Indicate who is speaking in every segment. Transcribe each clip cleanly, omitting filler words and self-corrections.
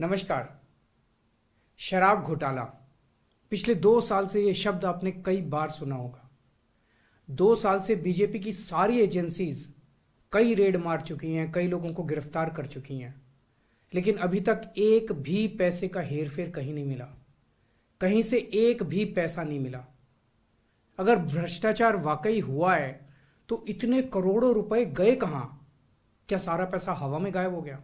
Speaker 1: नमस्कार। शराब घोटाला। पिछले 2 साल से यह शब्द आपने कई बार सुना होगा। 2 साल से बीजेपी की सारी एजेंसीज कई रेड मार चुकी हैं, कई लोगों को गिरफ्तार कर चुकी हैं, लेकिन अभी तक एक भी पैसे का हेरफेर कहीं नहीं मिला। कहीं से एक भी पैसा नहीं मिला। अगर भ्रष्टाचार वाकई हुआ है तो इतने करोड़ों रुपए गए कहां? क्या सारा पैसा हवा में गायब हो गया?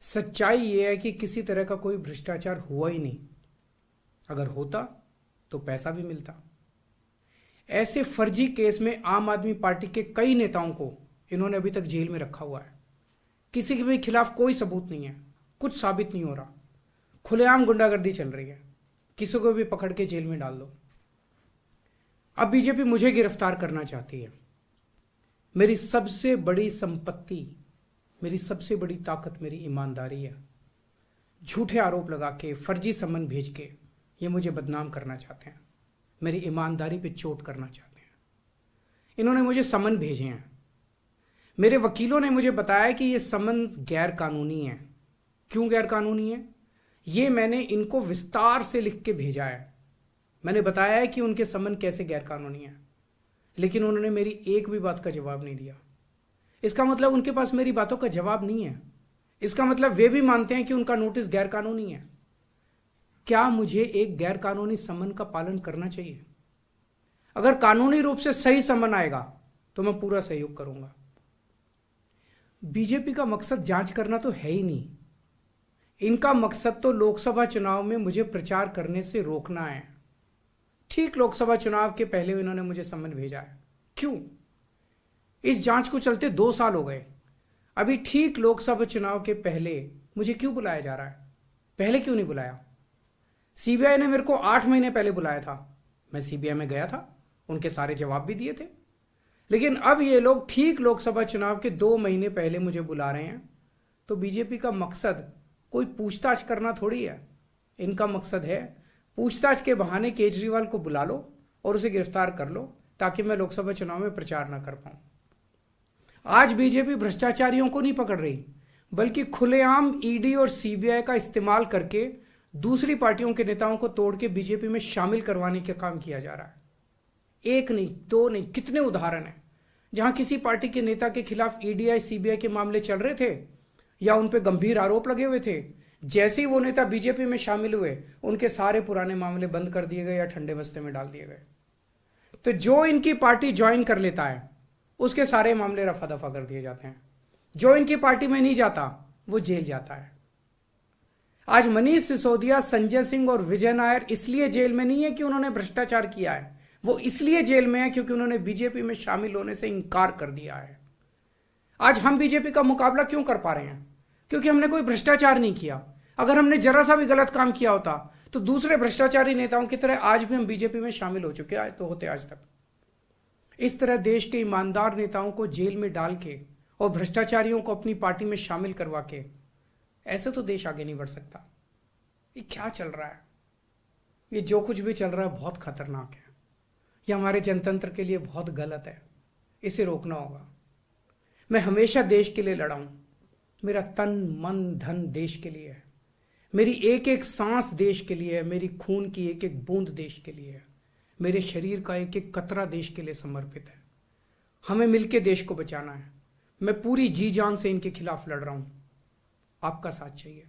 Speaker 1: सच्चाई यह है कि किसी तरह का कोई भ्रष्टाचार हुआ ही नहीं। अगर होता तो पैसा भी मिलता। ऐसे फर्जी केस में आम आदमी पार्टी के कई नेताओं को इन्होंने अभी तक जेल में रखा हुआ है। किसी के भी खिलाफ कोई सबूत नहीं है, कुछ साबित नहीं हो रहा, खुलेआम गुंडागर्दी चल रही है, किसी को भी पकड़ के जेल में डाल दो। अब बीजेपी मुझे गिरफ्तार करना चाहती है। मेरी सबसे बड़ी संपत्ति, मेरी सबसे बड़ी ताकत मेरी ईमानदारी है। झूठे आरोप लगा के, फर्जी समन भेज के ये मुझे बदनाम करना चाहते हैं, मेरी ईमानदारी पे चोट करना चाहते हैं। इन्होंने मुझे समन भेजे हैं। मेरे वकीलों ने मुझे बताया कि ये समन गैर कानूनी है। क्यों गैर कानूनी है? ये मैंने इनको विस्तार से लिख के भेजा है। मैंने बताया है कि उनके समन कैसे गैर कानूनी है, लेकिन उन्होंने मेरी एक भी बात का जवाब नहीं दिया। इसका मतलब उनके पास मेरी बातों का जवाब नहीं है। इसका मतलब वे भी मानते हैं कि उनका नोटिस गैर कानूनी है। क्या मुझे एक गैर कानूनी समन का पालन करना चाहिए? अगर कानूनी रूप से सही समन आएगा तो मैं पूरा सहयोग करूंगा। बीजेपी का मकसद जांच करना तो है ही नहीं। इनका मकसद तो लोकसभा चुनाव में मुझे प्रचार करने से रोकना है। ठीक लोकसभा चुनाव के पहले इन्होंने मुझे समन भेजा है। क्यों? इस जांच को चलते 2 साल हो गए। अभी ठीक लोकसभा चुनाव के पहले मुझे क्यों बुलाया जा रहा है? पहले क्यों नहीं बुलाया? सीबीआई ने मेरे को 8 महीने पहले बुलाया था। मैं सीबीआई में गया था, उनके सारे जवाब भी दिए थे। लेकिन अब ये लोग ठीक लोकसभा चुनाव के 2 महीने पहले मुझे बुला रहे हैं। तो बीजेपी का मकसद कोई पूछताछ करना थोड़ी है। इनका मकसद है पूछताछ के बहाने केजरीवाल को बुला लो और उसे गिरफ्तार कर लो, ताकि मैं लोकसभा चुनाव में प्रचार ना कर पाऊं। आज बीजेपी भ्रष्टाचारियों को नहीं पकड़ रही, बल्कि खुलेआम ईडी और सीबीआई का इस्तेमाल करके दूसरी पार्टियों के नेताओं को तोड़ के बीजेपी में शामिल करवाने का काम किया जा रहा है। एक नहीं, दो नहीं, कितने उदाहरण हैं जहां किसी पार्टी के नेता के खिलाफ ईडी सीबीआई के मामले चल रहे थे या उन पर गंभीर आरोप लगे हुए थे। जैसे ही वो नेता बीजेपी में शामिल हुए, उनके सारे पुराने मामले बंद कर दिए गए या ठंडे बस्ते में डाल दिए गए। तो जो इनकी पार्टी ज्वाइन कर लेता है उसके सारे मामले रफा दफा कर दिए जाते हैं। जो इनकी पार्टी में नहीं जाता वो जेल जाता है। आज मनीष सिसोदिया, संजय सिंह और विजय नायर इसलिए जेल में नहीं है कि उन्होंने भ्रष्टाचार किया है। वो इसलिए जेल में है क्योंकि उन्होंने बीजेपी में शामिल होने से इनकार कर दिया है। आज हम बीजेपी का मुकाबला क्यों कर पा रहे हैं? क्योंकि हमने कोई भ्रष्टाचार नहीं किया। अगर हमने जरा सा भी गलत काम किया होता तो दूसरे भ्रष्टाचारी नेताओं की तरह आज भी हम बीजेपी में शामिल हो चुके तो होते आज तक। इस तरह देश के ईमानदार नेताओं को जेल में डाल के और भ्रष्टाचारियों को अपनी पार्टी में शामिल करवा के ऐसे तो देश आगे नहीं बढ़ सकता। ये क्या चल रहा है? ये जो कुछ भी चल रहा है बहुत खतरनाक है। ये हमारे जनतंत्र के लिए बहुत गलत है। इसे रोकना होगा। मैं हमेशा देश के लिए लड़ा हूं। मेरा तन मन धन देश के लिए है। मेरी एक एक सांस देश के लिए है। मेरी खून की एक एक बूंद देश के लिए है। मेरे शरीर का एक एक कतरा देश के लिए समर्पित है। हमें मिलकर देश को बचाना है। मैं पूरी जी जान से इनके खिलाफ लड़ रहा हूं। आपका साथ चाहिए।